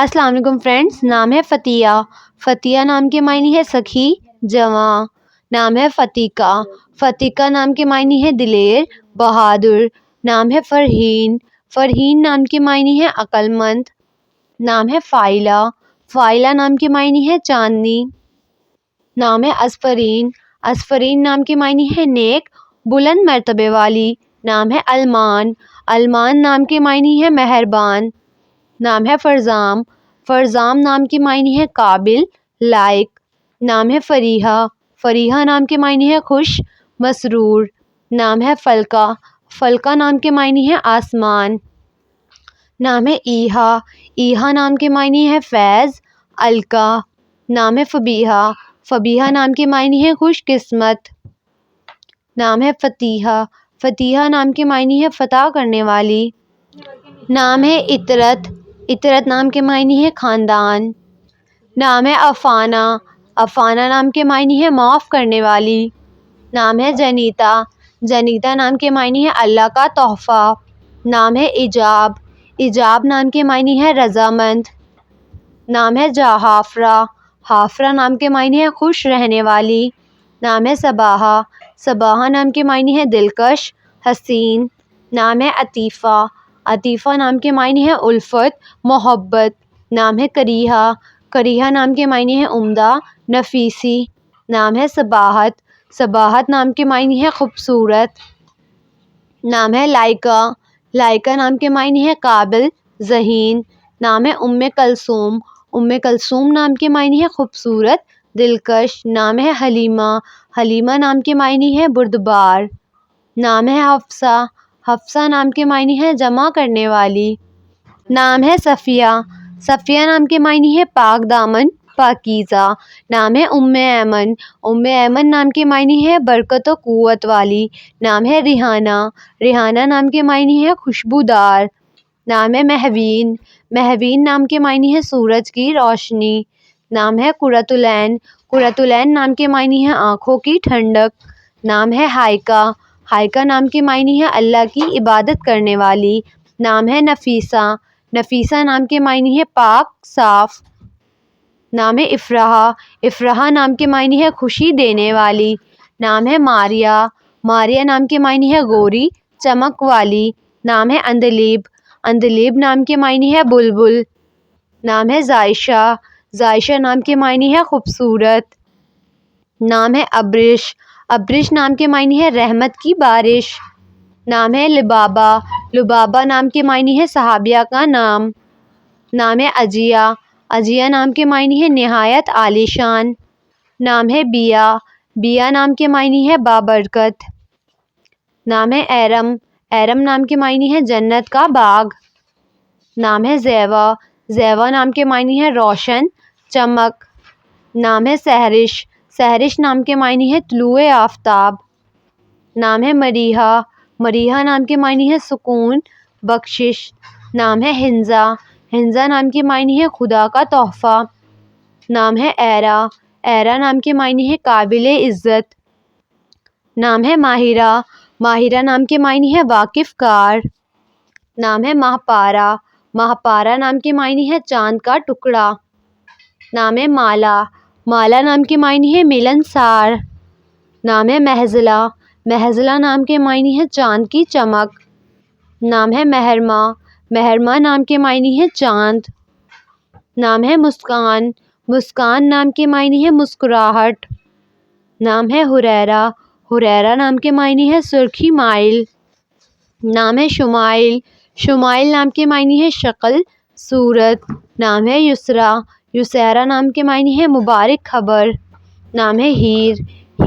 السلام علیکم فرینڈس، نام ہے فتیہ۔ فتیہ نام کے معنی ہے سخی، جواں۔ نام ہے فتیقہ۔ فتیقہ نام کے معنی ہے دلیر، بہادر۔ نام ہے فرحین۔ فرحین نام کے معنی ہے عقل مند۔ نام ہے فائلہ۔ فائلہ نام کے معنی ہے چاندنی۔ نام ہے اصفرین۔ اصفرین نام کے معنی ہے نیک، بلند مرتبے والی۔ نام ہے المان۔ المان نام کے معنی ہے مہربان۔ نام ہے فرزام۔ فرزام نام کے معنی ہے قابل، لائق۔ نام ہے فریحہ۔ فریحہ نام کے معنی ہے خوش، مسرور۔ نام ہے فلکہ۔ فلکہ نام کے معنی ہے آسمان۔ نام ہے ایہا۔ ایہا نام کے معنی ہے فیض، القا۔ نام ہے فبیہہ۔ فبیہہ نام کے معنی ہے خوش قسمت۔ نام ہے فتیحہ۔ فتیحہ نام کے معنی ہے فتح کرنے والی۔ نام ہے عطرت۔ عطرت نام کے معنی ہے خاندان۔ نام ہے افانہ۔ افانہ نام کے معنی ہے معاف کرنے والی۔ نام ہے جنیتا۔ جنیتا نام کے معنی ہے اللہ کا تحفہ۔ نام ہے ایجاب۔ ایجاب نام کے معنی ہے رضامند۔ نام ہے جاحافرہ۔ حافرہ نام کے معنی ہے خوش رہنے والی۔ نام ہے صباحہ۔ صباحہ نام کے معنی ہے دلکش، حسین۔ نام ہے عطیفہ۔ عطیفہ نام کے معنی ہے الفت، محبت۔ نام ہے کریہہ۔ کریہہ نام کے معنی ہے عمدہ، نفیسی۔ نام ہے صباحت۔ صباحت نام کے معنی ہے خوبصورت۔ نام ہے لائقہ۔ لائقہ نام کے معنی ہے قابل، ذہین۔ نام ہے کلثوم۔ کلثوم نام کے معنی ہے خوبصورت، دلکش۔ نام ہے حلیمہ۔ حلیمہ نام کے معنی ہے بردبار۔ نام ہے حفصہ۔ حفصہ نام کے معنی ہے جمع کرنے والی۔ نام ہے صفیہ۔ صفیہ نام کے معنی ہے پاک دامن، پاکیزہ۔ نام ہے ایمن۔ ایمن نام کے معنی ہے برکت و قوت والی۔ نام ہے ریحانہ۔ ریحانہ نام کے معنی ہے خوشبودار۔ نام ہے مہوین۔ مہوین نام کے معنی ہے سورج کی روشنی۔ نام ہے قرۃ العین۔ قرۃ العین نام کے معنی ہے آنکھوں کی ٹھنڈک۔ نام ہے ہائکہ۔ ہائکہ نام کے معنی ہے اللہ کی عبادت کرنے والی۔ نام ہے نفیسہ۔ نفیسہ نام کے معنی ہے پاک، صاف۔ نام ہے افراح۔ افراح نام کے معنی ہے خوشی دینے والی۔ نام ہے ماریہ۔ ماریہ نام کے معنی ہے گوری، چمک والی۔ نام ہے اندلیب۔ اندلیب نام کے معنی ہے بلبل۔ نام ہے زائشہ۔ زائشہ نام کے معنی ہے خوبصورت۔ نام ہے ابرش۔ ابرش نام کے معنی ہے رحمت کی بارش۔ نام ہے لبابہ۔ لبابہ نام کے معنی ہے صحابیہ کا نام۔ نام ہے عجیہ۔ عجیہ نام کے معنی ہے نہایت عالی شان۔ نام ہے بیہ۔ بیہ نام کے معنی ہے بابرکت۔ نام ہے ایرم۔ ایرم نام کے معنی ہے جنت کا باغ۔ نام ہے زیوہ۔ زیوہ نام کے معنی ہے روشن، چمک۔ نام ہے سحرش۔ سحرش نام کے معنی ہے طلوع آفتاب۔ نام ہے مریحہ۔ مریحہ نام کے معنی ہے سکون، بخشش۔ نام ہے حنظہ۔ حنظہ نام کے معنی ہے خدا کا تحفہ۔ نام ہے ایرا۔ ایرا نام کے معنی ہے قابل عزت۔ نام ہے ماہرہ۔ ماہرہ نام کے معنی ہے واقف کار۔ نام ہے ماہپارہ۔ ماہپارہ نام کے معنی ہے چاند کا ٹکڑا۔ نام ہے مالا۔ مالا نام کے معنی ہے ملنسار۔ نام ہے مہزلہ۔ مہزلہ نام کے معنی ہے چاند کی چمک۔ نام ہے مہرمہ۔ مہرمہ نام کے معنی ہے چاند۔ نام ہے مسکان۔ مسکان نام کے معنی ہے مسکراہٹ۔ نام ہے حریرہ۔ حریرہ نام کے معنی ہے سرخی مائل۔ نام ہے شمائل۔ شمائل نام کے معنی ہے شکل، صورت۔ نام ہے یسریٰ۔ یسریٰ نام کے معنی ہے مبارک خبر۔ نام ہے ہیر۔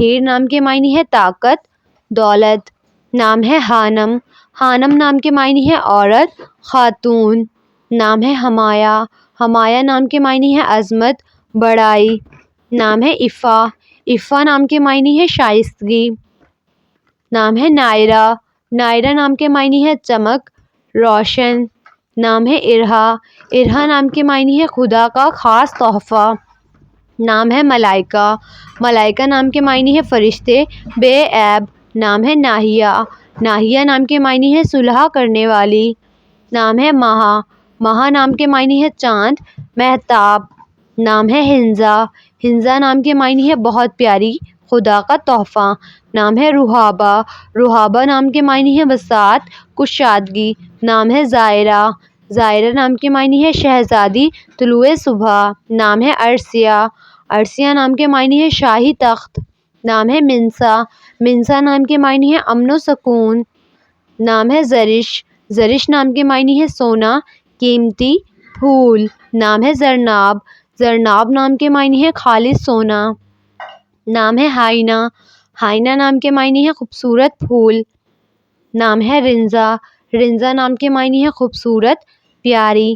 ہیر نام کے معنی ہے طاقت، دولت۔ نام ہے ہانم۔ ہانم نام کے معنی ہے عورت، خاتون۔ نام ہے ہمایہ۔ ہمایہ نام کے معنی ہے عظمت، بڑائی۔ نام ہے عفا۔ عفا نام کے معنی ہے شائستگی۔ نام ہے نائرہ۔ نائرہ نام کے معنی ہے چمک، روشن۔ نام ہے ارہا۔ ارہا نام کے معنی ہے خدا کا خاص تحفہ۔ نام ہے ملائکہ۔ ملائکہ نام کے معنی ہے فرشتے، بے عیب۔ نام ہے ناہیہ۔ ناہیہ نام کے معنی ہے صلح کرنے والی۔ نام ہے مہا۔ مہا نام کے معنی ہے چاند. مہتاب نام ہے ہنزا. ہنزا نام کے معنی ہے بہت پیاری، خدا کا تحفہ. نام ہے رحابہ. رحابہ نام کے معنی ہے وسعت، کشادگی. نام ہے زائرہ. زائرہ نام کے معنی ہے شہزادی، طلوع صبح. نام ہے عرصیہ. عرصیہ نام کے معنی ہے شاہی تخت. نام ہے منسا. منسا نام کے معنی ہے امن و سکون. نام ہے زرش. زرش نام کے معنی ہے سونا، قیمتی پھول. نام ہے زرناب. زرناب نام کے معنی ہے خالص سونا. نام ہے ہائنا. ہائنا نام کے معنی ہے خوبصورت پھول. نام ہے رنزا. رنزا نام کے معنی ہے خوبصورت، پیاری.